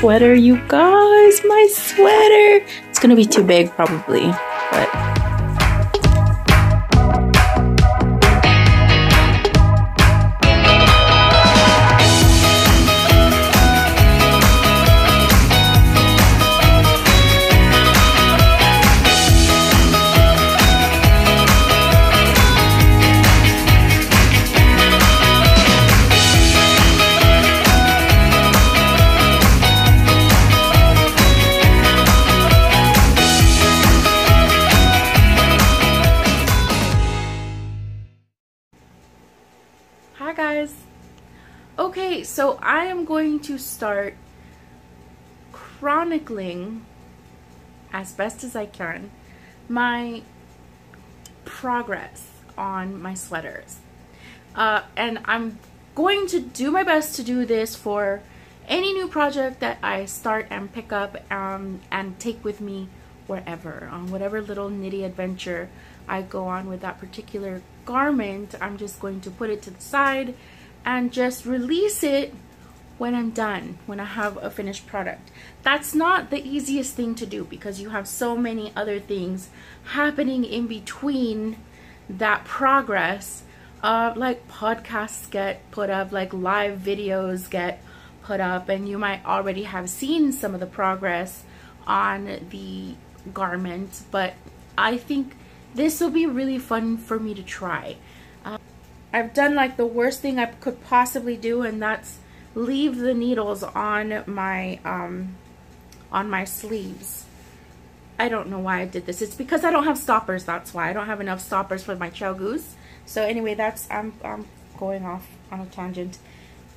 sweater, you guys. My sweater. It's gonna be too big probably, but guys. Okay, so I am going to start chronicling as best as I can my progress on my sweaters. And I'm going to do my best to do this for any new project that I start and pick up and take with me wherever, on whatever little nitty adventure I go on with that particular garment. I'm just going to put it to the side and just release it when I'm done, when I have a finished product. That's not the easiest thing to do because you have so many other things happening in between that progress. Like podcasts get put up, like live videos get put up, and you might already have seen some of the progress on the garment, but I think this will be really fun for me to try. I've done like the worst thing I could possibly do, and that's leave the needles on my sleeves. I don't know why I did this. It's because I don't have stoppers. That's why I don't have enough stoppers for my chow goose. So anyway, that's I'm going off on a tangent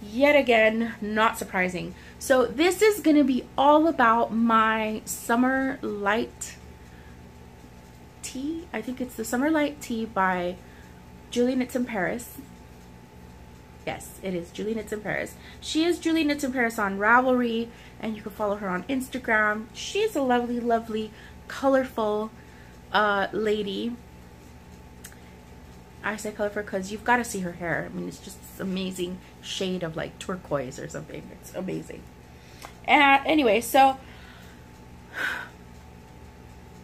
yet again, not surprising. So this is gonna be all about my summer light tea. I think it's the Summer Light Tea by Julieknitsinparis. Yes, it is Julieknitsinparis. She is Julieknitsinparis on Ravelry, and you can follow her on Instagram. She's a lovely, lovely, colorful lady. I say colorful because you've got to see her hair. I mean, it's just this amazing shade of like turquoise or something. It's amazing. And anyway, so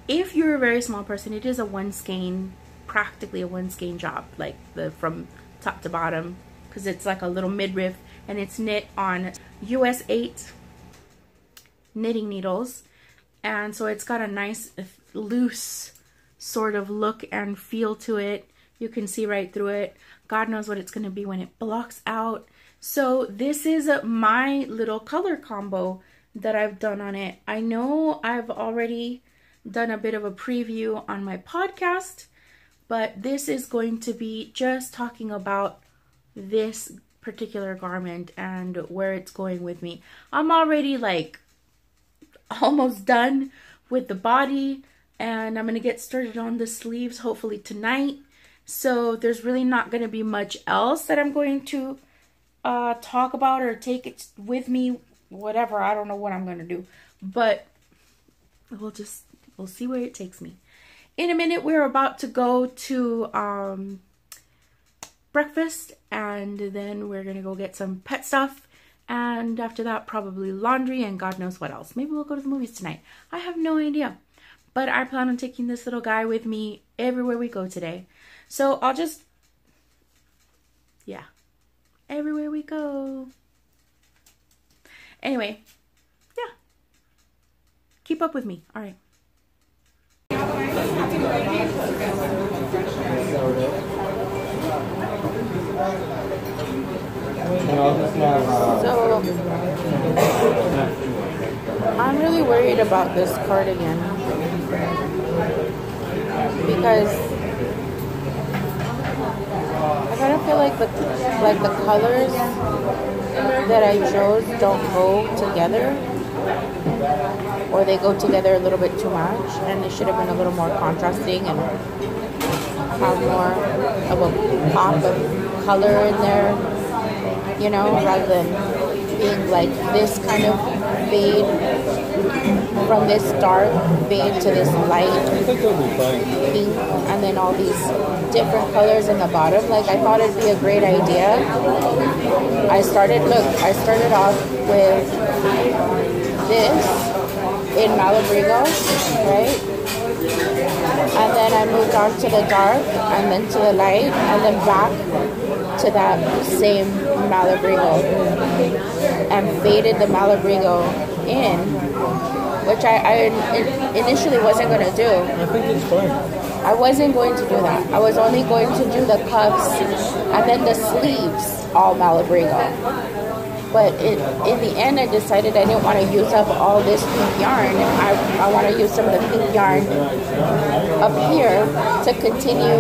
if you're a very small person, it is a one skein, practically a one skein job, like from top to bottom, because it's like a little midriff, and it's knit on US 8 knitting needles, and so it's got a nice loose sort of look and feel to it. You can see right through it. God knows what it's going to be when it blocks out. So this is my little color combo that I've done on it. I know I've already done a bit of a preview on my podcast, but this is going to be just talking about this particular garment and where it's going with me. I'm already like almost done with the body, and I'm going to get started on the sleeves hopefully tonight. So there's really not going to be much else that I'm going to talk about or take it with me, whatever. I don't know what I'm going to do, but we'll see where it takes me. In a minute, we're about to go to breakfast, and then we're going to go get some pet stuff, and after that probably laundry and God knows what else. Maybe we'll go to the movies tonight. I have no idea, but I plan on taking this little guy with me everywhere we go today. So I'll just, yeah, everywhere we go. Anyway, yeah, keep up with me. All right. So I'm really worried about this cardigan because I kind of feel like the colors that I chose don't go together, or they go together a little bit too much, and they should have been a little more contrasting and have more of a pop of color in there, you know, rather than being like this kind of fade from this dark beige to this light pink, and then all these different colors in the bottom. Like, I thought it'd be a great idea. I started off with this in Malabrigo, right? And then I moved on to the dark, and then to the light, and then back to that same Malabrigo, and faded the Malabrigo in, which I initially wasn't going to do. I think it's fine. I wasn't going to do that. I was only going to do the cuffs and then the sleeves all Malabrigo. But in the end, I decided I didn't want to use up all this pink yarn. I want to use some of the pink yarn up here to continue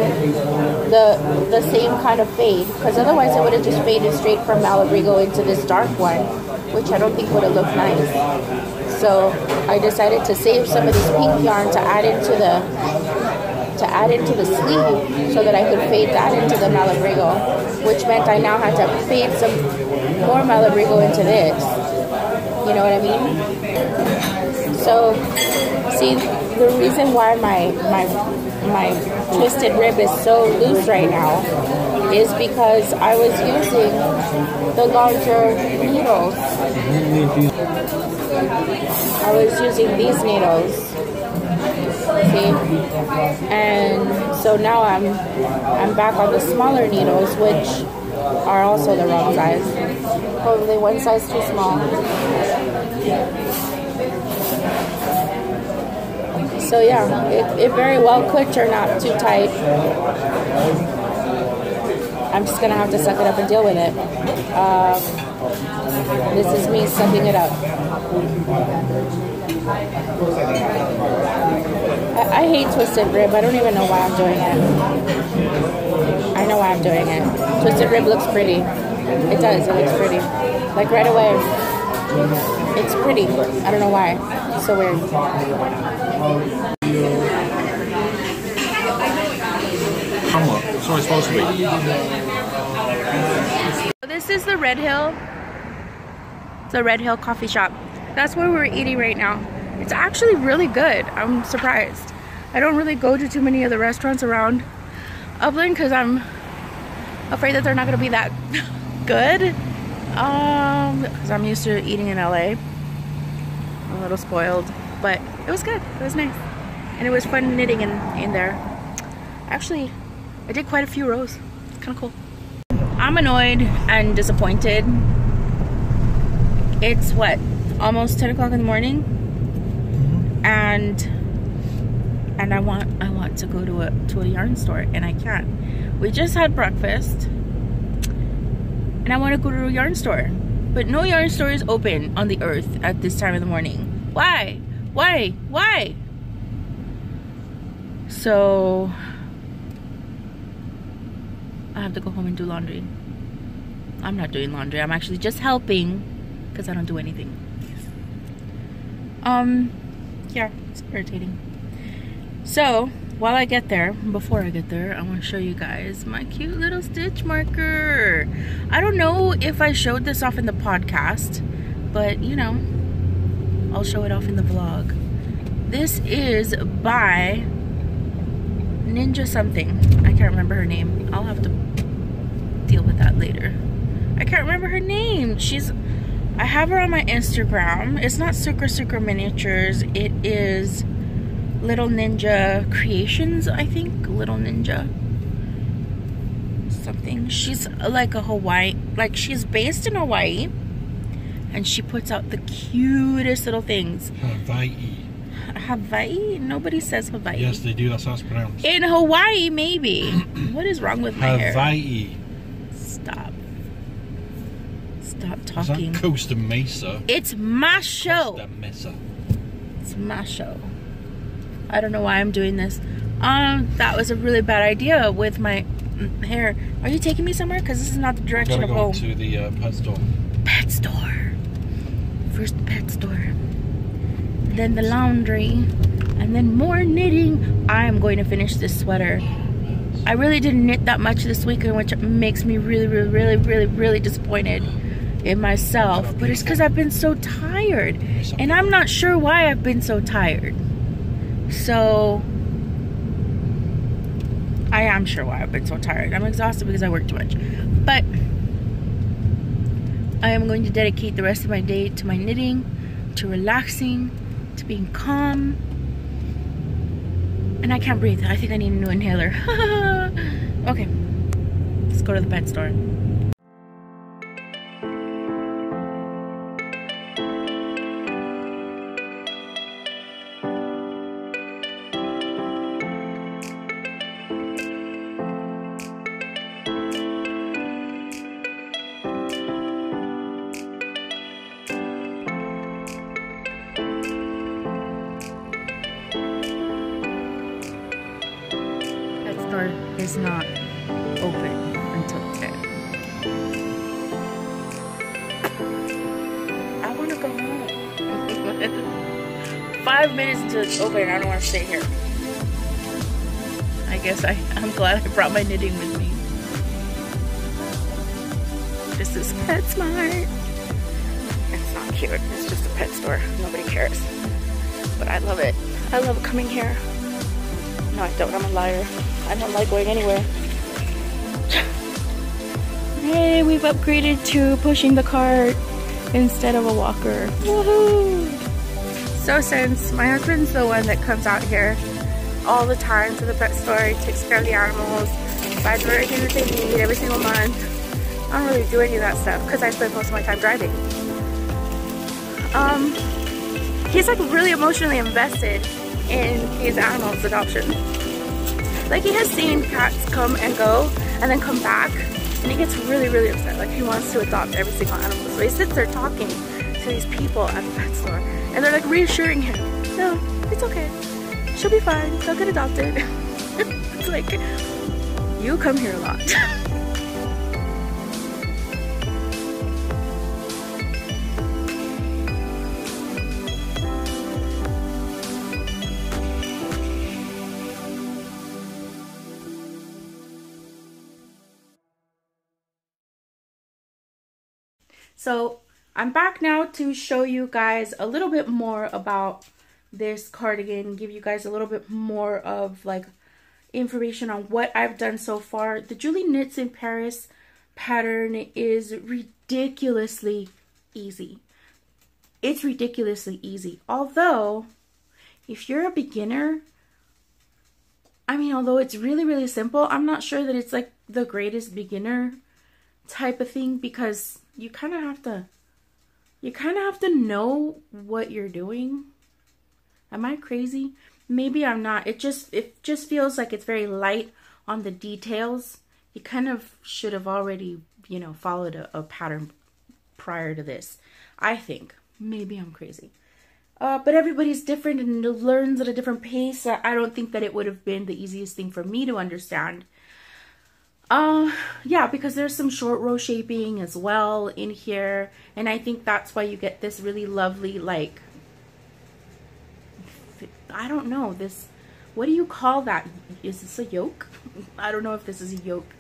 the same kind of fade. Because otherwise, I would have just faded straight from Malabrigo into this dark one, which I don't think would have looked nice. So I decided to save some of this pink yarn to add into the sleeve so that I could fade that into the Malabrigo, which meant I now had to fade some more Malabrigo into this. You know what I mean? So, see, the reason why my twisted rib is so loose right now is because I was using the larger needles. I was using these needles. See? And so now I'm back on the smaller needles, which are also the wrong size. Probably one size too small. So yeah, it very well could turn out too tight. I'm just gonna have to suck it up and deal with it. This is me sucking it up. I hate twisted rib. I don't even know why I'm doing it. I know why I'm doing it. Twisted rib looks pretty. It does. It looks pretty. Like right away. It's pretty. I don't know why. It's so weird. Somewhat. That's how it's supposed to be. This is the Red Hill. The Red Hill coffee shop. That's where we're eating right now. It's actually really good. I'm surprised. I don't really go to too many of the restaurants around Upland because I'm afraid that they're not going to be that good. Because I'm used to eating in LA. I'm a little spoiled. But it was good. It was nice. And it was fun knitting in there. Actually, I did quite a few rows. It's kind of cool. I'm annoyed and disappointed. It's what? Almost 10 o'clock in the morning. And I want to go to a yarn store, and I can't. We just had breakfast, and I want to go to a yarn store, but no yarn store is open on the earth at this time of the morning. Why? So I have to go home and do laundry. I'm not doing laundry. I'm actually just helping because I don't do anything. Yeah, it's irritating. So while I get there, before I get there, I want to show you guys my cute little stitch marker. I don't know if I showed this off in the podcast, but you know, I'll show it off in the vlog. This is by Ninja something. I can't remember her name. I'll have to deal with that later. I can't remember her name. I have her on my Instagram. It's not Sucre Miniatures. It is Little Ninja Creations, I think. Little Ninja something. She's like a Hawaii, like she's based in Hawaii, and she puts out the cutest little things. Hawaii? Nobody says Hawaii. Yes, they do. That's how it's pronounced. In Hawaii, maybe. What is wrong with my hair? Hawaii. Stop talking. Is that Costa Mesa? It's my show. Costa Mesa. It's my show. I don't know why I'm doing this. That was a really bad idea with my hair. Are you taking me somewhere? Because this is not the direction of home. To the pet store. Pet store. First the pet store. Then the laundry. And then more knitting. I am going to finish this sweater. I really didn't knit that much this weekend, which makes me really disappointed in myself. But it's because I've been so tired. And I'm not sure why I've been so tired. So I am sure why I've been so tired. I'm exhausted because I work too much. But I am going to dedicate the rest of my day to my knitting. to relaxing, to being calm. And I can't breathe. I think I need a new inhaler. Okay, let's go to the pet store. Is not open until 10. I want to go home. 5 minutes until it's open. I don't want to stay here. I guess I'm glad I brought my knitting with me. This is PetSmart. It's not cute. It's just a pet store. Nobody cares. But I love it. I love coming here. No, I don't. I'm a liar. I don't like going anywhere. Hey, we've upgraded to pushing the cart instead of a walker. Woohoo! So since my husband's the one that comes out here all the time to the pet store, he takes care of the animals, buys them everything that they need every single month. I don't really do any of that stuff because I spend most of my time driving. He's like really emotionally invested in his animals' adoption. Like, he has seen cats come and go and then come back, and he gets really, really upset. Like, he wants to adopt every single animal. So he sits there talking to these people at the pet store, and they're like reassuring him, no, it's okay. She'll be fine. She'll get adopted. It's like, you come here a lot. So I'm back now to show you guys a little bit more about this cardigan, give you guys a little bit more of like information on what I've done so far. The Julieknitsinparis pattern is ridiculously easy. It's ridiculously easy. Although, if you're a beginner, I mean, although it's really, really simple, I'm not sure that it's like the greatest beginner type of thing, because you kind of have to know what you're doing. Am I crazy? Maybe I'm not. It just feels like it's very light on the details. You kind of should have already, you know, followed a pattern prior to this, I think. Maybe I'm crazy. But everybody's different and learns at a different pace. I don't think that it would have been the easiest thing for me to understand. Yeah, because there's some short row shaping as well in here, and I think that's why you get this really lovely, like, I don't know, this, what do you call that? Is this a yoke? I don't know if this is a yoke,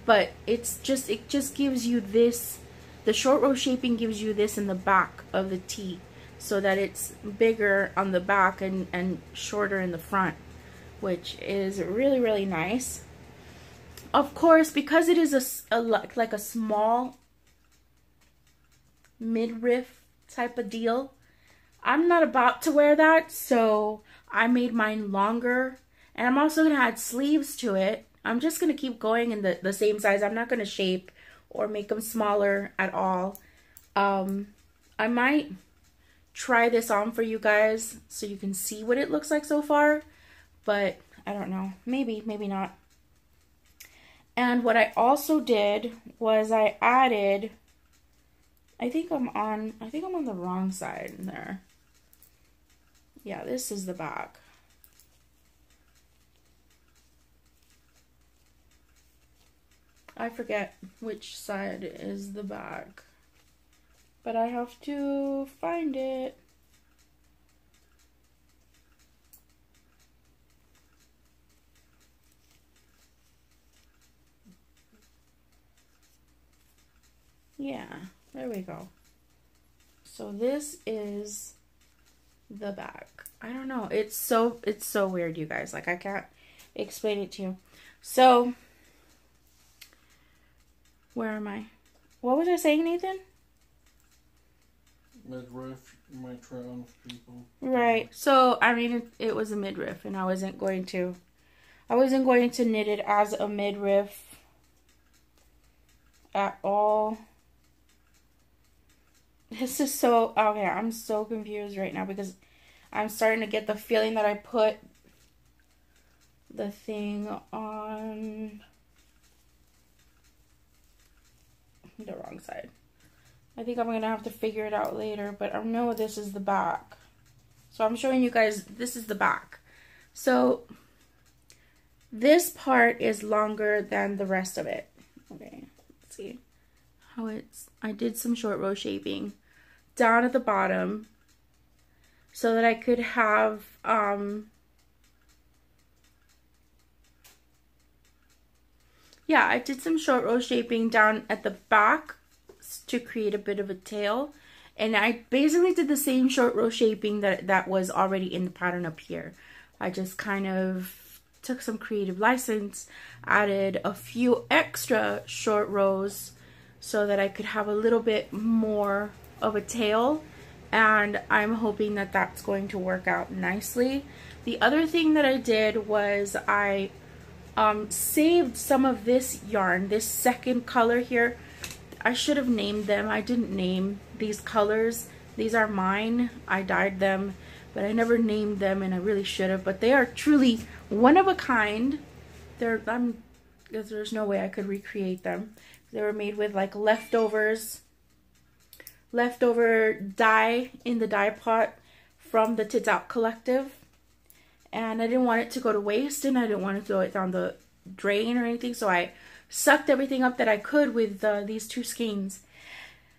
but it just gives you this, the short row shaping gives you this in the back of the tee, so that it's bigger on the back and shorter in the front, which is really, really nice. Of course, because it is like a small midriff type of deal, I'm not about to wear that, so I made mine longer. And I'm also going to add sleeves to it. I'm just going to keep going in the same size. I'm not going to shape or make them smaller at all. I might try this on for you guys so you can see what it looks like so far, but I don't know. Maybe, maybe not. And what I also did was I added, I think I'm on the wrong side there. Yeah, this is the back. I forget which side is the back, but I have to find it. Yeah, there we go. So this is the back. I don't know. It's so weird, you guys. Like, I can't explain it to you. So, where am I? What was I saying, Nathan? Midriff, might try on for people. Right. So I mean, it was a midriff, and I wasn't going to knit it as a midriff at all. This is so okay. I'm so confused right now because I'm starting to get the feeling that I put the thing on the wrong side. I think I'm gonna have to figure it out later, but I know this is the back. So I'm showing you guys, this is the back. So this part is longer than the rest of it. Okay, let's see how it's, I did some short row shaping down at the bottom so that I could have, yeah, I did some short row shaping down at the back to create a bit of a tail, and I basically did the same short row shaping that was already in the pattern up here. I just kind of took some creative license, added a few extra short rows so that I could have a little bit more of a tail, and I'm hoping that that's going to work out nicely. The other thing that I did was I saved some of this yarn, this second color here. I should have named them. I didn't name these colors. These are mine. I dyed them, but I never named them, and I really should have. But they are truly one of a kind. There's no way I could recreate them. They were made with like leftover dye in the dye pot from the Tits Out Collective, and I didn't want it to go to waste, and I didn't want to throw it down the drain or anything, so I sucked everything up that I could with these two skeins,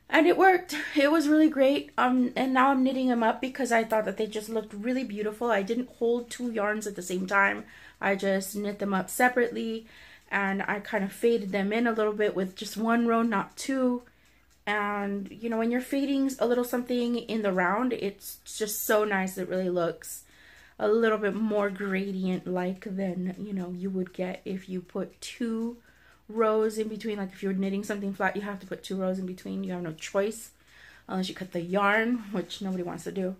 and it worked. It was really great. And now I'm knitting them up because I thought that they just looked really beautiful. I didn't hold two yarns at the same time. I just knit them up separately, and I kind of faded them in a little bit with just one row, not two. And you know, when you're fading a little something in the round, it's just so nice. It really looks a little bit more gradient like than, you know, you would get if you put two rows in between. Like if you're knitting something flat, you have to put two rows in between. You have no choice unless you cut the yarn, which nobody wants to do.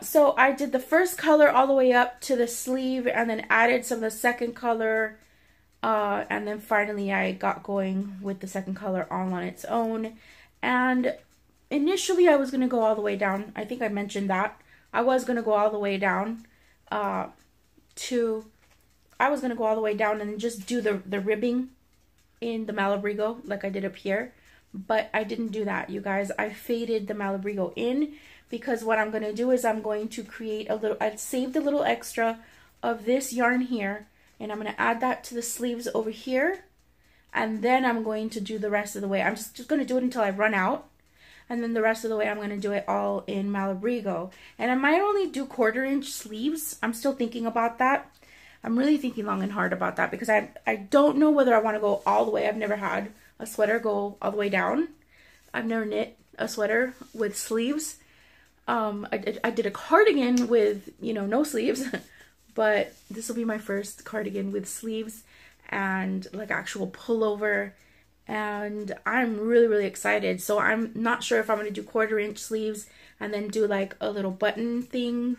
So I did the first color all the way up to the sleeve, and then added some of the second color, and then finally I got going with the second color all on its own. And initially I was going to go all the way down. I think I mentioned that I was going to go all the way down and then just do the ribbing in the Malabrigo like I did up here. But I didn't do that, you guys. I faded the Malabrigo in because what I'm going to do is I'm going to create a little, I saved a little extra of this yarn here, and I'm going to add that to the sleeves over here, and then I'm going to do the rest of the way. I'm just going to do it until I run out, and then the rest of the way I'm going to do it all in Malabrigo. And I might only do 1/4 inch sleeves. I'm still thinking about that. I'm really thinking long and hard about that because I don't know whether I want to go all the way. I've never had a sweater go all the way down. I've never knit a sweater with sleeves. I did a cardigan with, you know, no sleeves, but this will be my first cardigan with sleeves and like actual pullover, and I'm really, really excited. So I'm not sure if I'm going to do 1/4 inch sleeves and then do like a little button thing,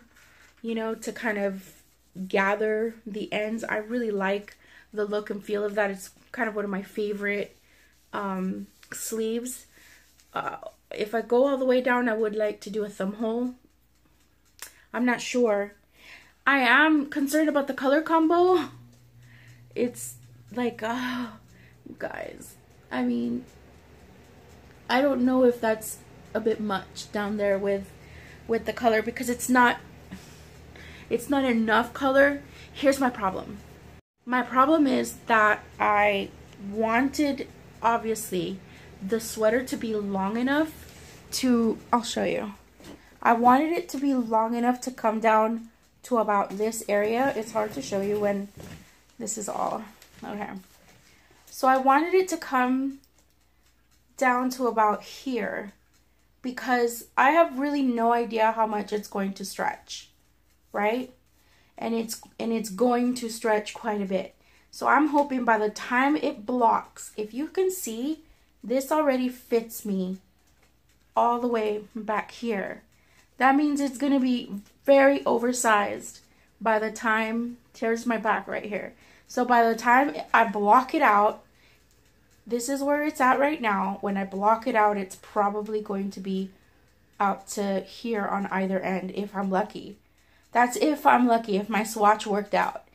you know, to kind of gather the ends. I really like the look and feel of that. It's kind of one of my favorite sleeves. If I go all the way down, I would like to do a thumb hole. I'm not sure. I am concerned about the color combo. It's like, guys, I mean, I don't know if that's a bit much down there with the color, because it's not enough color. Here's my problem. My problem is that I wanted, obviously, the sweater to be long enough to, I'll show you. I wanted it to be long enough to come down to about this area. It's hard to show you when this is all, okay. So I wanted it to come down to about here because I have really no idea how much it's going to stretch, right? And it's going to stretch quite a bit. So I'm hoping by the time it blocks, if you can see, this already fits me all the way back here. That means it's going to be very oversized by the time, here's my back right here. So by the time I block it out, this is where it's at right now. When I block it out, it's probably going to be out to here on either end if I'm lucky. That's if I'm lucky, if my swatch worked out.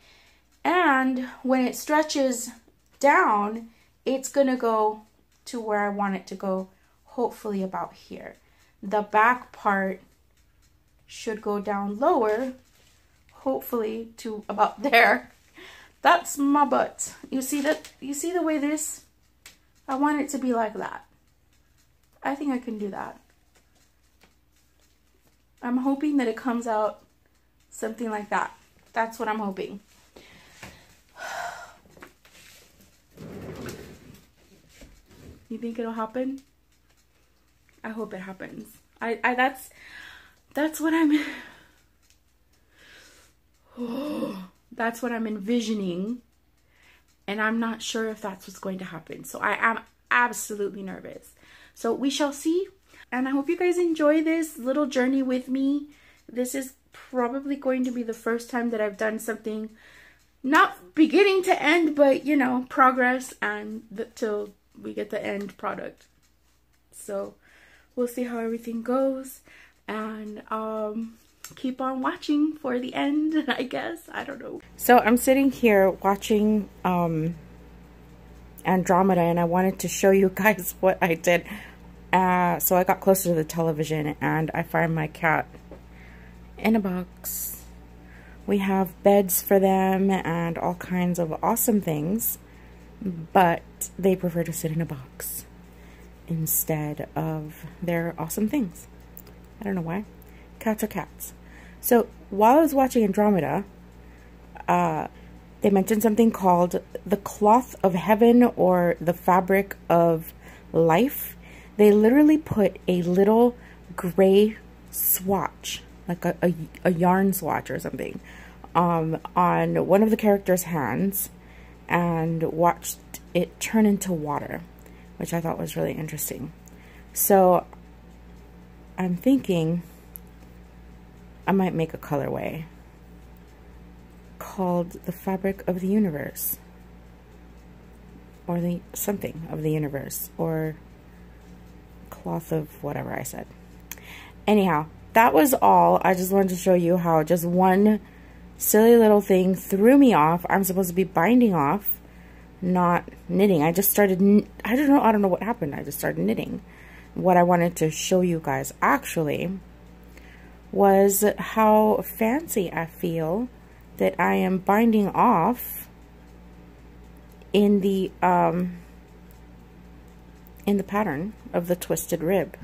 And when it stretches down, it's going to go to where I want it to go, hopefully about here. The back part should go down lower, hopefully to about there. That's my butt. You see that? You see the way this? I want it to be like that. I think I can do that. I'm hoping that it comes out something like that. That's what I'm hoping. You think it'll happen? I hope it happens. That's what I'm that's what I'm envisioning, and I'm not sure if that's what's going to happen. So I am absolutely nervous. So we shall see, and I hope you guys enjoy this little journey with me. This is probably going to be the first time that I've done something not beginning to end, but you know, progress and till we get the end product. So we'll see how everything goes, and keep on watching for the end, I guess. I don't know. So I'm sitting here watching Andromeda, and I wanted to show you guys what I did. So I got closer to the television, and I find my cat in a box. We have beds for them and all kinds of awesome things, but they prefer to sit in a box instead of their awesome things. I don't know why. Cats are cats. So while I was watching Andromeda, they mentioned something called the cloth of heaven or the fabric of life. They literally put a little gray swatch, like a yarn swatch or something, on one of the characters' hands and watched it turn into water, which I thought was really interesting. So I'm thinking I might make a colorway called the fabric of the universe, or the something of the universe, or cloth of whatever I said. Anyhow, that was all. I just wanted to show you how just one silly little thing threw me off. I'm supposed to be binding off, not knitting. I just started, I don't know what happened. I just started knitting. What I wanted to show you guys actually was how fancy I feel that I am binding off in the pattern of the twisted rib.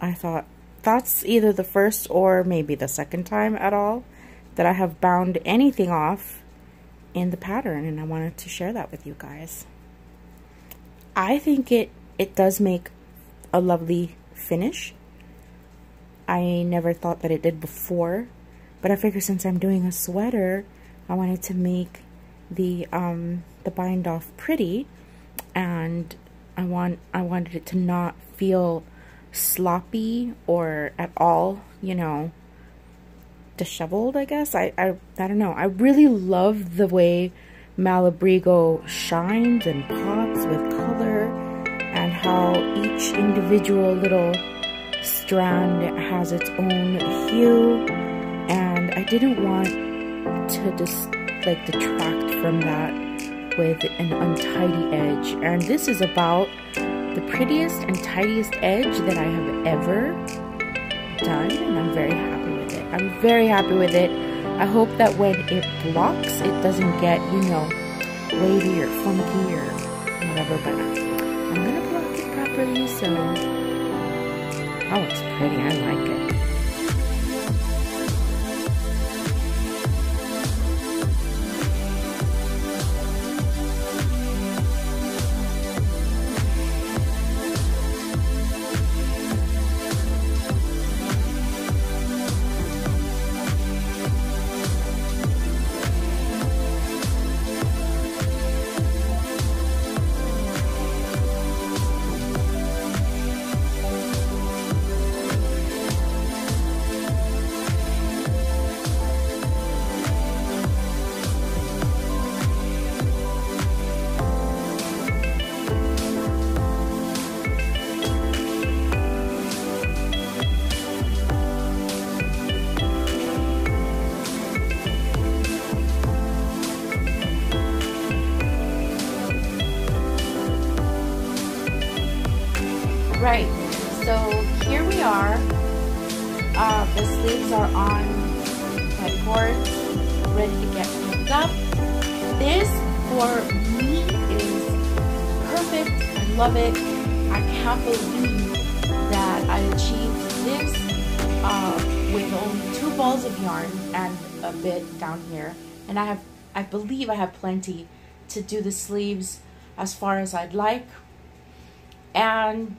I thought that's either the first or maybe the second time at all that I have bound anything off in the pattern, and I wanted to share that with you guys. I think it does make a lovely finish. I never thought that it did before, but I figured since I'm doing a sweater, I wanted to make the bind off pretty, and I wanted it to not feel sloppy or at all, you know, disheveled, I guess. I don't know. I really love the way Malabrigo shines and pops with color, and how each individual little strand has its own hue, and I didn't want to just like detract from that with an untidy edge. And this is about the prettiest and tidiest edge that I have ever done, and I'm very happy with it. I'm very happy with it. I hope that when it blocks, it doesn't get, you know, wavy or funky or whatever, but I'm gonna block it properly, so oh, it's pretty. I like it. are. The sleeves are on my cords, ready to get hooked up. This for me is perfect. I love it. I can't believe that I achieved this with only 2 balls of yarn and a bit down here. And I believe I have plenty to do the sleeves as far as I'd like. And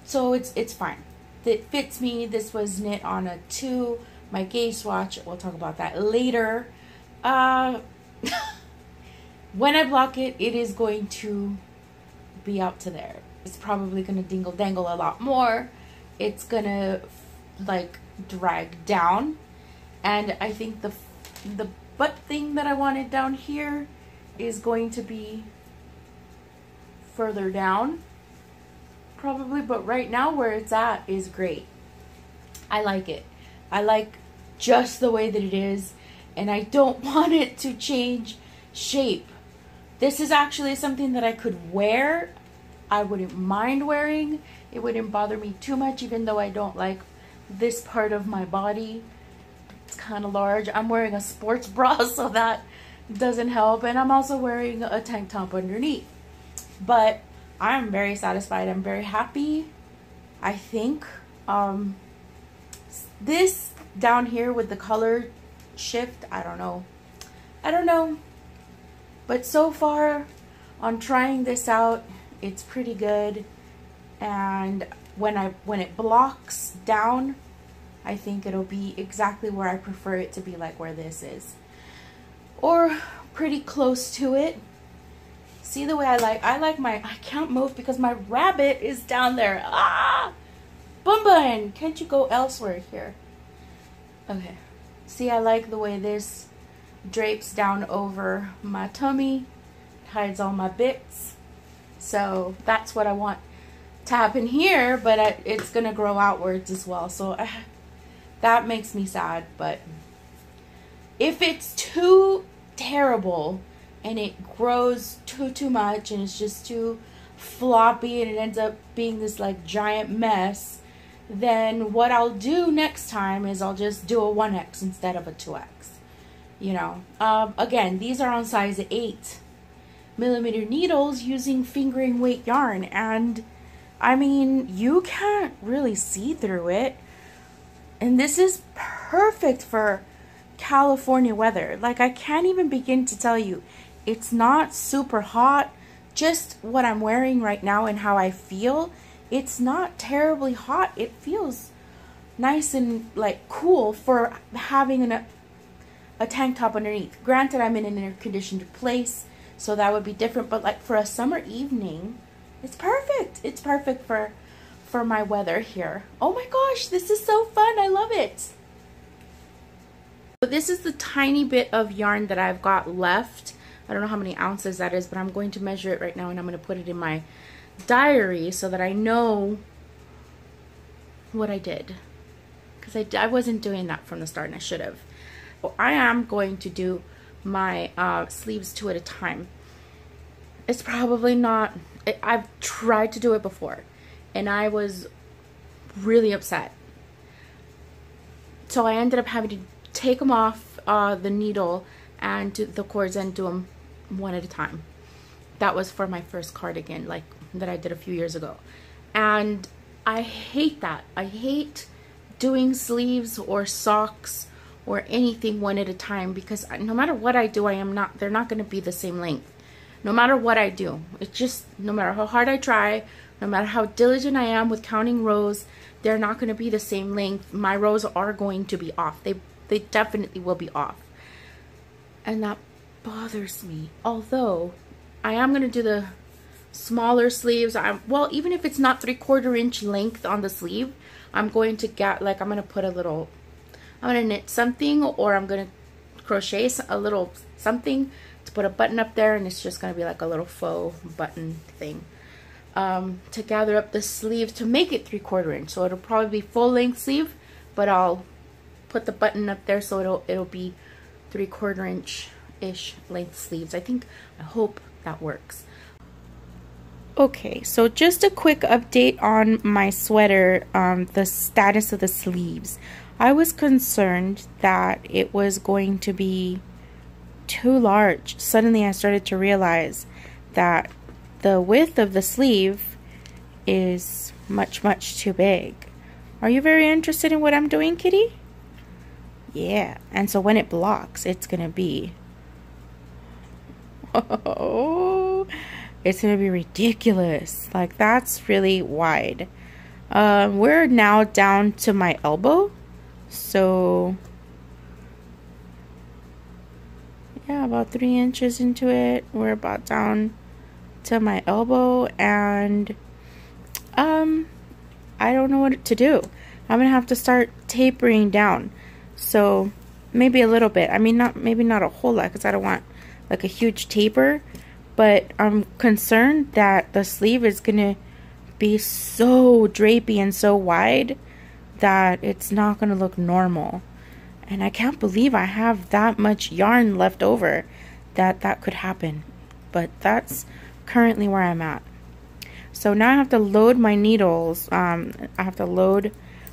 so it's fine. It fits me. This was knit on a 2. My gauge swatch, we'll talk about that later. When I block it, it is going to be up to there. It's probably going to dingle dangle a lot more. It's going to like drag down. And I think the butt thing that I wanted down here is going to be further down. Probably, but right now where it's at is great. I like it. I like just the way that it is, and I don't want it to change shape. This is actually something that I could wear. I wouldn't mind wearing. It wouldn't bother me too much, even though I don't like this part of my body. It's kind of large. I'm wearing a sports bra, so that doesn't help, and I'm also wearing a tank top underneath. But I'm very satisfied. I'm very happy. I think this down here with the color shift, I don't know. But so far on trying this out, it's pretty good. And when it blocks down, I think it'll be exactly where I prefer it to be, like where this is, or pretty close to it. See the way I like my, I can't move because my rabbit is down there. Ah! Bun, can't you go elsewhere here? Okay. See, I like the way this drapes down over my tummy, hides all my bits. So that's what I want to happen here, but it's going to grow outwards as well. So that makes me sad, but if it's too terrible and it grows too much and it's just too floppy and it ends up being this like giant mess, then what I'll do next time is I'll just do a 1X instead of a 2X. You know, again, these are on size 8mm needles using fingering weight yarn, and I mean, you can't really see through it, and this is perfect for California weather. Like, I can't even begin to tell you. It's not super hot. Just what I'm wearing right now and how I feel, it's not terribly hot. It feels nice and like cool for having a tank top underneath. Granted, I'm in an air-conditioned place, so that would be different, but like for a summer evening, it's perfect. It's perfect for my weather here. Oh my gosh, this is so fun. I love it. So this is the tiny bit of yarn that I've got left. I don't know how many ounces that is, but I'm going to measure it right now, and I'm going to put it in my diary so that I know what I did, because I wasn't doing that from the start, and I should have. So I am going to do my sleeves 2 at a time. It's probably not, I've tried to do it before and I was really upset, so I ended up having to take them off the needle and do the cords and do them 1 at a time. That was for my first cardigan, like that I did a few years ago, and I hate that. I hate doing sleeves or socks or anything 1 at a time, because no matter what I do, they're not going to be the same length. No matter what I do, it's just, no matter how hard I try, no matter how diligent I am with counting rows, they're not going to be the same length. My rows are going to be off. They definitely will be off, and that bothers me. Although I am going to do the smaller sleeves. Well, even if it's not 3/4 inch length on the sleeve, I'm going to get, like, I'm going to put a little, I'm going to knit something, or I'm going to crochet a little something to put a button up there, and it's just going to be like a little faux button thing to gather up the sleeve to make it 3/4 inch. So it'll probably be full length sleeve, but I'll put the button up there so it'll be 3/4 inch ish length sleeves. I hope that works. Okay, so just a quick update on my sweater, the status of the sleeves. I was concerned that it was going to be too large. Suddenly I started to realize that the width of the sleeve is much too big. Are you very interested in what I'm doing, kitty? Yeah, and so when it blocks, it's gonna be it's gonna be ridiculous. Like, that's really wide. We're now down to my elbow, so yeah, about 3 inches into it. We're about down to my elbow, and I don't know what to do. I'm gonna have to start tapering down. So maybe a little bit. I mean, maybe not a whole lot, because I don't want like a huge taper, but I'm concerned that the sleeve is gonna be so drapey and so wide that it's not gonna look normal. And I can't believe I have that much yarn left over that could happen. But that's currently where I'm at. So now I have to load my needles. I have to load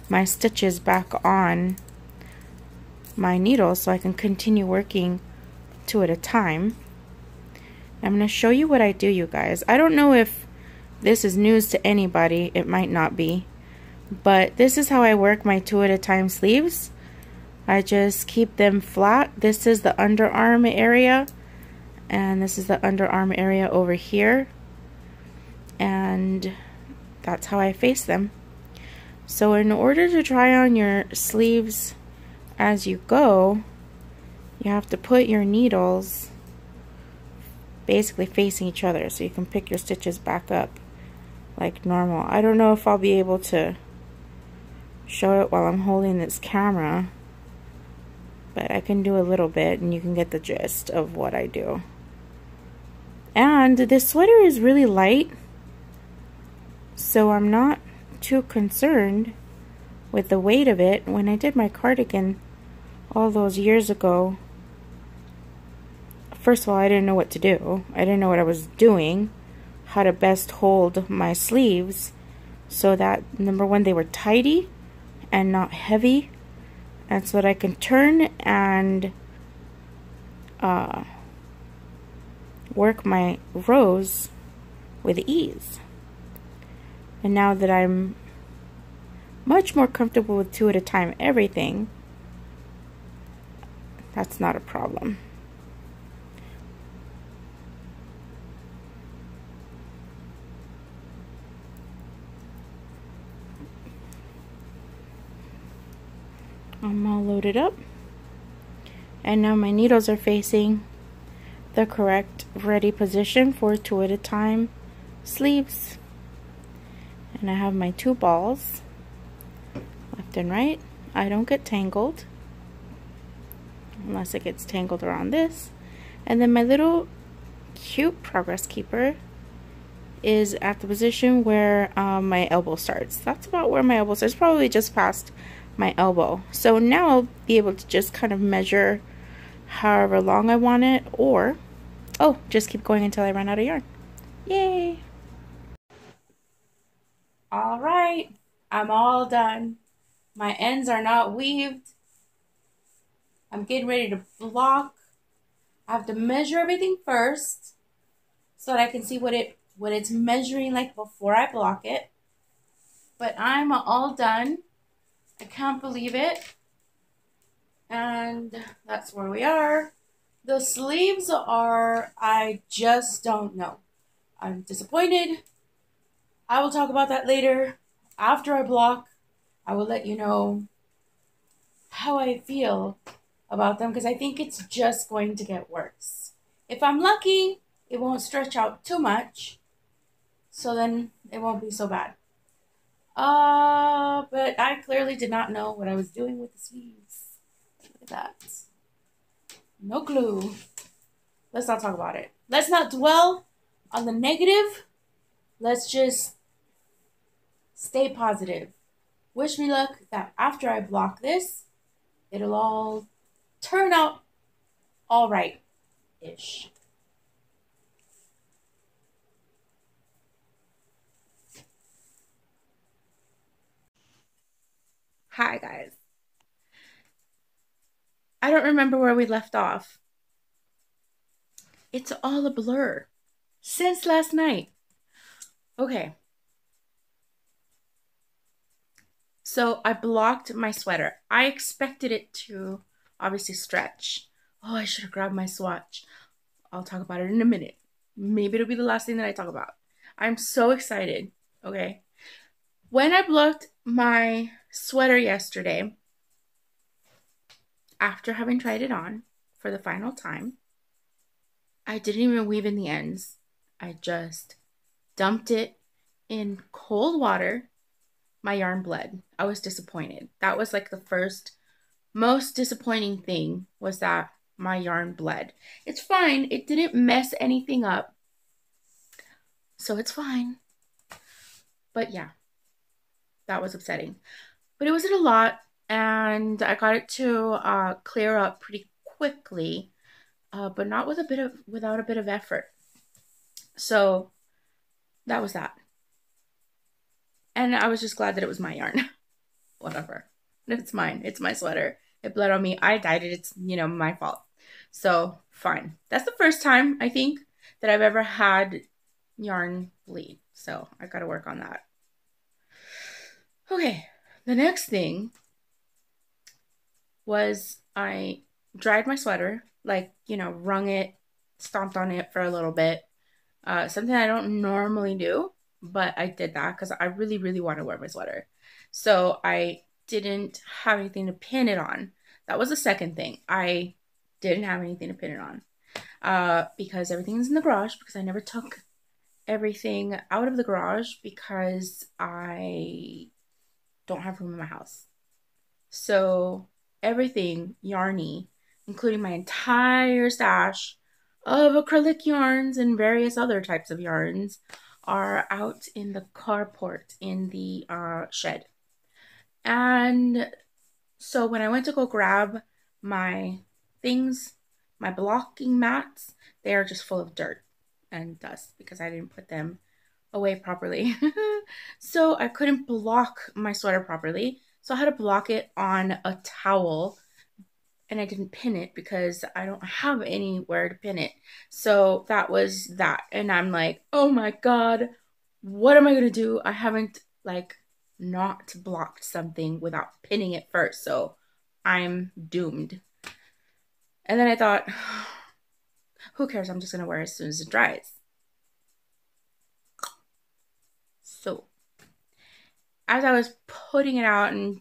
my stitches back on my needles so I can continue working 2 at a time. I'm going to show you what I do, you guys. I don't know if this is news to anybody. It might not be. But this is how I work my 2 at a time sleeves. I just keep them flat. This is the underarm area, and this is the underarm area over here, and that's how I face them. So in order to try on your sleeves as you go, you have to put your needles basically facing each other so you can pick your stitches back up like normal. I don't know if I'll be able to show it while I'm holding this camera, but I can do a little bit and you can get the gist of what I do. And this sweater is really light, so I'm not too concerned with the weight of it. When I did my cardigan all those years ago, first of all, I didn't know what to do. I didn't know what I was doing, how to best hold my sleeves so that, number one, they were tidy and not heavy, and so that I can turn and work my rows with ease. And now that I'm much more comfortable with 2 at a time everything, that's not a problem. I'm all loaded up, and now my needles are facing the correct ready position for 2 at a time sleeves. And I have my 2 balls left and right. I don't get tangled unless it gets tangled around this. And then my little cute progress keeper is at the position where my elbow starts. That's about where my elbow starts, probably just past my elbow. So now I'll be able to just kind of measure however long I want it, or just keep going until I run out of yarn. Yay! All right, I'm all done. My ends are not weaved. I'm getting ready to block. I have to measure everything first so that I can see what it's measuring like before I block it. But I'm all done. I can't believe it. And that's where we are. The sleeves are, I just don't know. I'm disappointed. I will talk about that later. After I block, I will let you know how I feel about them, because I think it's just going to get worse. If I'm lucky, it won't stretch out too much, so then it won't be so bad. But I clearly did not know what I was doing with the sleeves. Look at that. No clue. Let's not talk about it. Let's not dwell on the negative. Let's just stay positive. Wish me luck that after I block this, it'll all turn out all right-ish. Hi guys. I don't remember where we left off. It's all a blur. Since last night. Okay. So I blocked my sweater. I expected it to obviously stretch. Oh, I should have grabbed my swatch. I'll talk about it in a minute. Maybe it'll be the last thing that I talk about. I'm so excited. Okay. When I blocked my sweater yesterday, after having tried it on for the final time, I didn't even weave in the ends. I just dumped it in cold water. My yarn bled. I was disappointed. That was like the first most disappointing thing, was that my yarn bled. It's fine. It didn't mess anything up. So it's fine. But yeah, that was upsetting. But it wasn't a lot, and I got it to clear up pretty quickly, but not without a bit of effort. So that was that. And I was just glad that it was my yarn. Whatever. It's mine. It's my sweater. It bled on me. I dyed it. It's, my fault. So, fine. That's the first time, I think, that I've ever had yarn bleed. So, I gotta work on that. Okay. The next thing was I dried my sweater. Like, wrung it, stomped on it for a little bit. Something I don't normally do, but I did that because I really, really want to wear my sweater. So I didn't have anything to pin it on. That was the second thing. I didn't have anything to pin it on because everything's in the garage, because I never took everything out of the garage because I don't have room in my house. So everything yarny, including my entire stash of acrylic yarns and various other types of yarns, are out in the carport in the shed. And so when I went to go grab my things, my blocking mats, they are just full of dirt and dust because I didn't put them away properly. So I couldn't block my sweater properly. So I had to block it on a towel, and I didn't pin it because I don't have anywhere to pin it. So that was that. And I'm like, oh my God, what am I going to do? I haven't not blocked something without pinning it first. So I'm doomed. And then I thought, who cares? I'm just going to wear it as soon as it dries. So as I was putting it out and,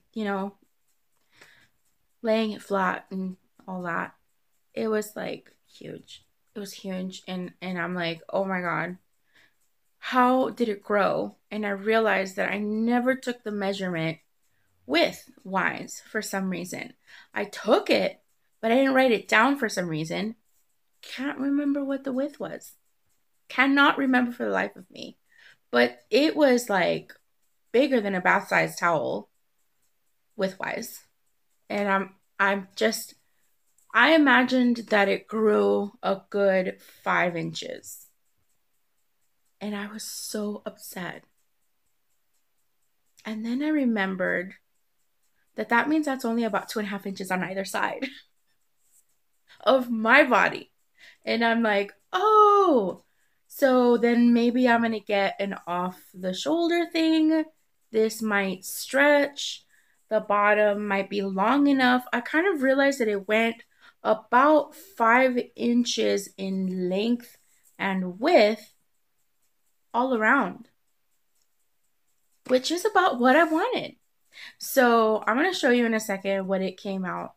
laying it flat and all that, it was like huge. It was huge. And I'm like, oh my God, how did it grow? And I realized that I never took the measurement with Swearz for some reason. I took it, but I didn't write it down for some reason. Can't remember what the width was. Cannot remember for the life of me. But it was like bigger than a bath size towel with Swearz. And I imagined that it grew a good 5 inches. And I was so upset. And then I remembered that means that's only about 2.5 inches on either side of my body. And I'm like, oh, so then maybe I'm going to get an off the shoulder thing. This might stretch. The bottom might be long enough. I kind of realized that it went about 5 inches in length and width all around, which is about what I wanted. So I'm going to show you in a second what it came out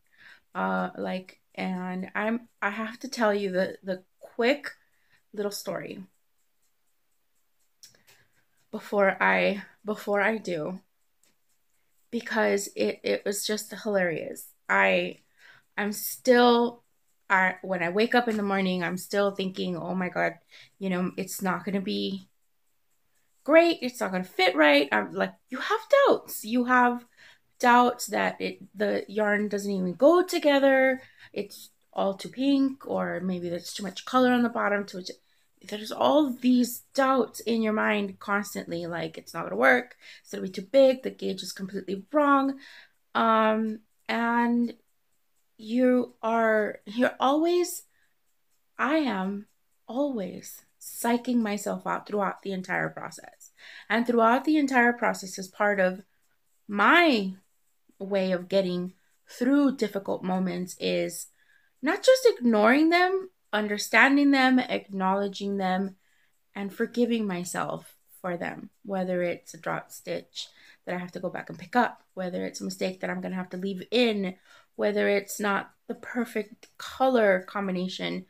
like. And I have to tell you the quick little story before I do, because it was just hilarious. I'm still, when I wake up in the morning, I'm still thinking, oh my God, it's not going to be great. It's not going to fit right. I'm like, you have doubts. You have doubts that the yarn doesn't even go together. It's all too pink, or maybe there's too much color on the bottom. There's all these doubts in your mind constantly, like it's not going to work. It's going to be too big. The gauge is completely wrong. And I am always psyching myself out throughout the entire process. And throughout the entire process is part of my way of getting through difficult moments is not just ignoring them, understanding them, acknowledging them, and forgiving myself for them, whether it's a drop stitch that I have to go back and pick up, whether it's a mistake that I'm going to have to leave in, whether it's not the perfect color combination,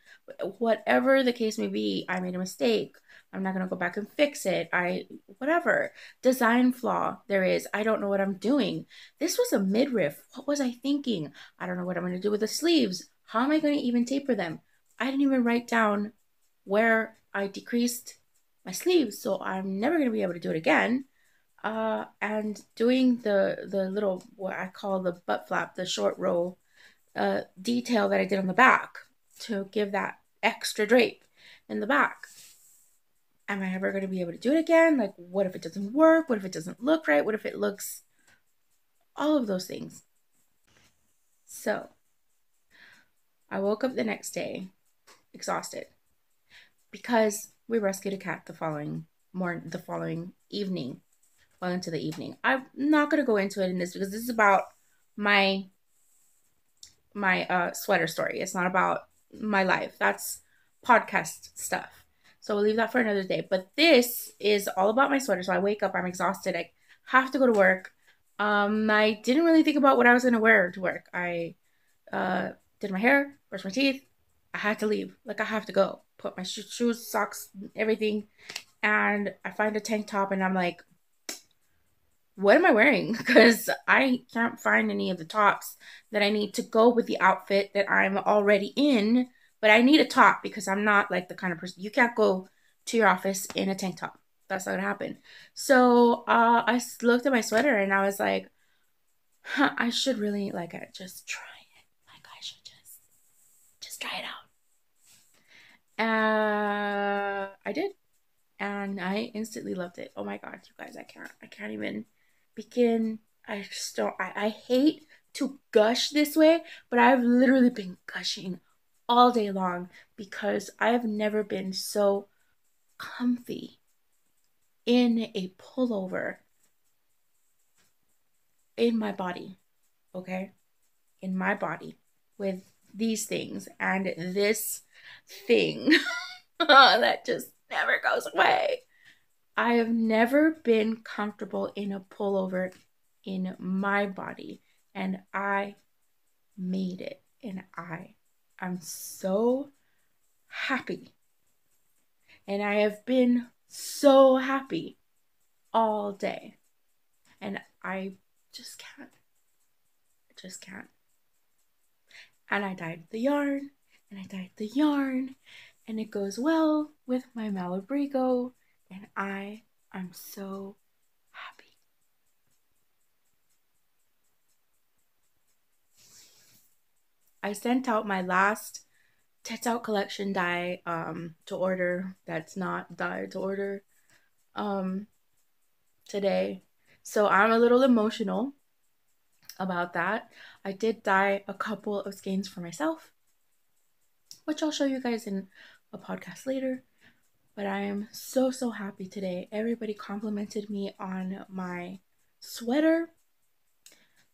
whatever the case may be. I made a mistake. I'm not going to go back and fix it. Whatever design flaw there is, I don't know what I'm doing. This was a midriff. What was I thinking? I don't know what I'm going to do with the sleeves. How am I going to even taper them? I didn't even write down where I decreased my sleeves, so I'm never going to be able to do it again. And doing the little, what I call the butt flap, the short row detail that I did on the back to give that extra drape in the back. Am I ever going to be able to do it again? Like, what if it doesn't work? What if it doesn't look right? What if it looks... all of those things. So, I woke up the next day exhausted because we rescued a cat the following evening, well into the evening. I'm not going to go into it in this because this is about my sweater story. It's not about my life. That's podcast stuff. So we'll leave that for another day. But this is all about my sweater. So I wake up, I'm exhausted. I have to go to work. I didn't really think about what I was going to wear to work. I did my hair, brushed my teeth. I had to leave. Like, I have to go. Put my shoes, socks, everything. And I find a tank top and I'm like, what am I wearing? Because I can't find any of the tops that I need to go with the outfit that I'm already in. But I need a top because I'm not like the kind of person, you can't go to your office in a tank top. That's not gonna happen. So I looked at my sweater and I was like, huh, I should really just try it. Like, I should just try it out. I did. And I instantly loved it. Oh my God, you guys, I can't even begin. I just don't, I hate to gush this way, but I've literally been gushing all day long because I've never been so comfy in a pullover in my body, okay? In my body with these things and this thing that just never goes away. I have never been comfortable in a pullover in my body, and I made it, and I'm so happy. And I have been so happy all day. And I just can't. I just can't. And I dyed the yarn, and I dyed the yarn, and it goes well with my Malabrigo, and I'm so happy. I sent out my last Tets Out collection dye to order. That's not dye to order today. So I'm a little emotional about that. I did dye a couple of skeins for myself, which I'll show you guys in a podcast later. But I am so happy today. Everybody complimented me on my sweater.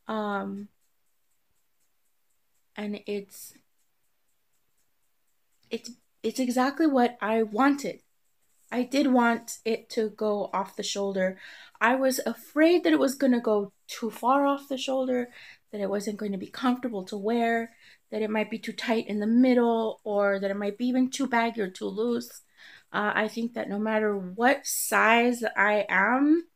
And it's exactly what I wanted. I did want it to go off the shoulder. I was afraid that it was going to go too far off the shoulder, that it wasn't going to be comfortable to wear, that it might be too tight in the middle, or that it might be even too baggy or too loose. I think that no matter what size I am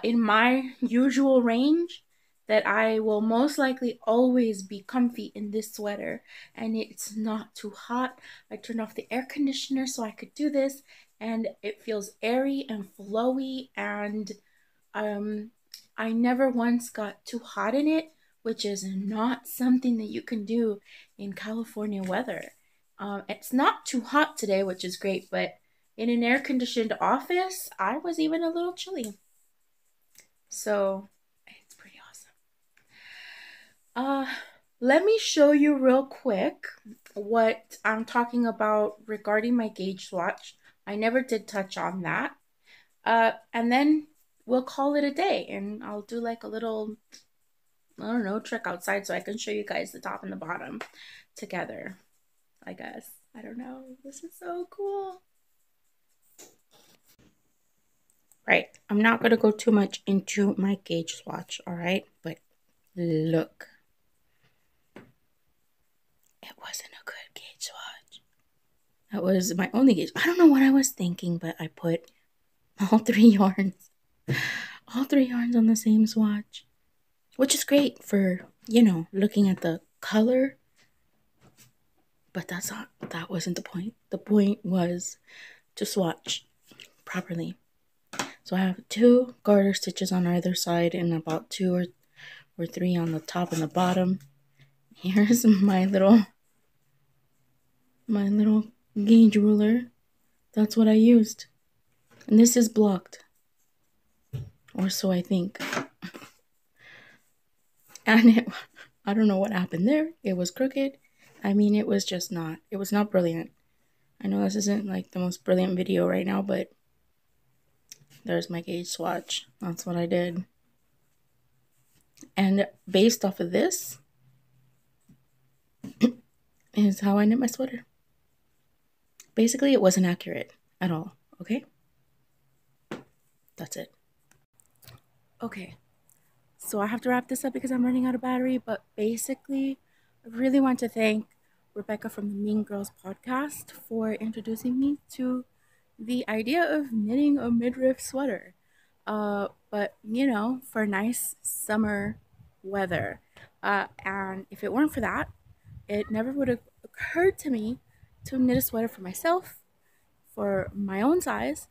in my usual range, that I will most likely always be comfy in this sweater. And it's not too hot. I turned off the air conditioner so I could do this, and it feels airy and flowy, and I never once got too hot in it, which is not something that you can do in California weather. It's not too hot today, which is great, but in an air-conditioned office, I was even a little chilly. So it's pretty awesome. Let me show you real quick what I'm talking about regarding my gauge swatch. I never did touch on that. And then we'll call it a day, and I'll do like a little, I don't know, trick outside so I can show you guys the top and the bottom together, I guess. I don't know. This is so cool. Right. I'm not going to go too much into my gauge swatch, all right? But look. It wasn't a good gauge swatch. That was my only gauge. I don't know what I was thinking, but I put all 3 yarns. All 3 yarns on the same swatch. Which is great for, you know, looking at the color. But that wasn't the point. The point was to swatch properly. So I have 2 garter stitches on either side and about 2 or 3 on the top and the bottom. Here's my little gauge ruler. That's what I used. And this is blocked. Or so I think. And I don't know what happened there. It was crooked. I mean, it was not brilliant. I know this isn't like the most brilliant video right now, but there's my gauge swatch. That's what I did. And based off of this is how I knit my sweater. Basically, it wasn't accurate at all, okay? That's it. Okay, so I have to wrap this up because I'm running out of battery, but basically, I really want to thank Rebecca from the Mean Girls podcast for introducing me to the idea of knitting a midriff sweater. But, you know, for nice summer weather. And if it weren't for that, it never would have occurred to me to knit a sweater for myself, for my own size,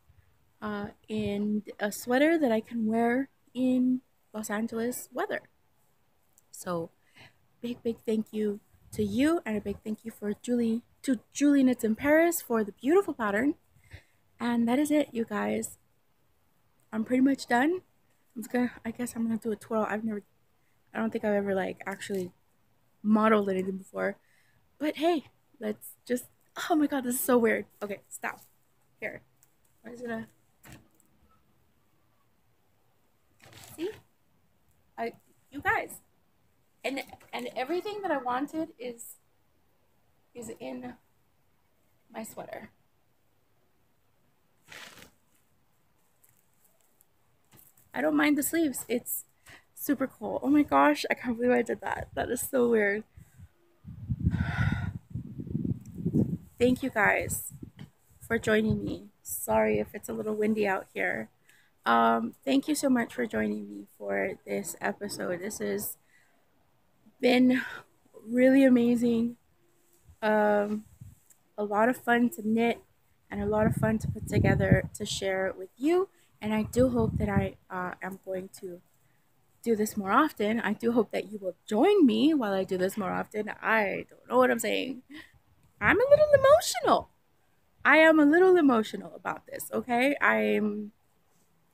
in a sweater that I can wear in Los Angeles weather. So, big thank you to you, and a big thank you to Julieknitsinparis for the beautiful pattern. And that is it, you guys. I'm pretty much done. I guess I'm gonna do a twirl. I don't think I've ever like actually modeled anything before. But hey, let's just, oh my god, this is so weird. Okay, stop. Here. I'm just gonna, see? You guys. And everything that I wanted is in my sweater. I don't mind the sleeves. It's super cool. Oh my gosh, I can't believe I did that. That is so weird. Thank you guys for joining me. Sorry if it's a little windy out here. Thank you so much for joining me for this episode. This has been really amazing. A lot of fun to knit and a lot of fun to put together to share with you. And I do hope that I am going to do this more often. I do hope that you will join me while I do this more often. I don't know what I'm saying. I'm a little emotional. I am a little emotional about this, okay? I'm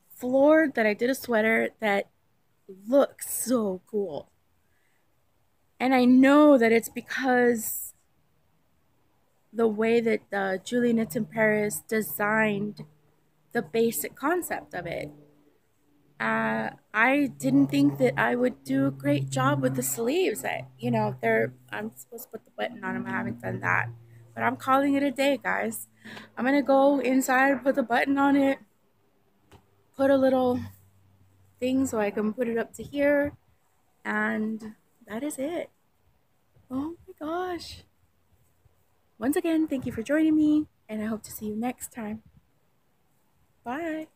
floored that I did a sweater that looks so cool. And I know that it's because the way that Julieknitsinparis designed the basic concept of it. I didn't think that I would do a great job with the sleeves. You know, I'm supposed to put the button on them. I haven't done that. But I'm calling it a day, guys. I'm going to go inside, put the button on it, put a little thing so I can put it up to here, and that is it. Oh my gosh. Once again, thank you for joining me, and I hope to see you next time. Bye.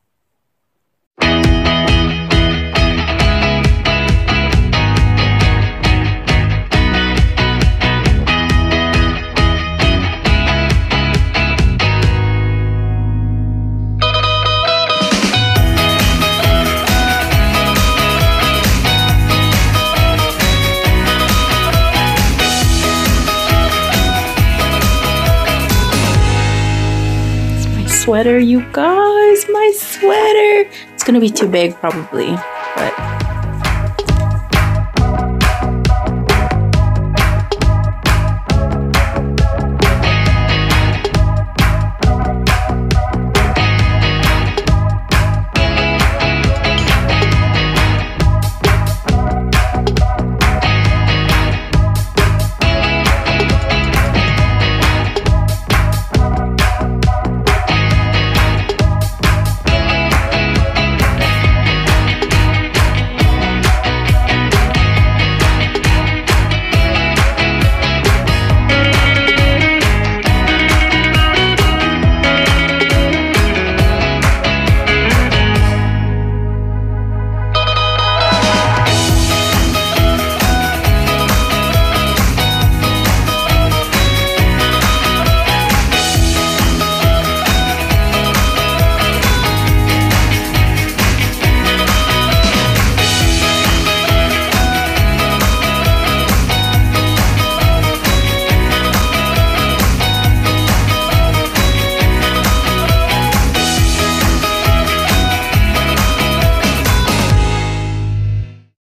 Sweater, you guys, my sweater. It's gonna be too big probably, but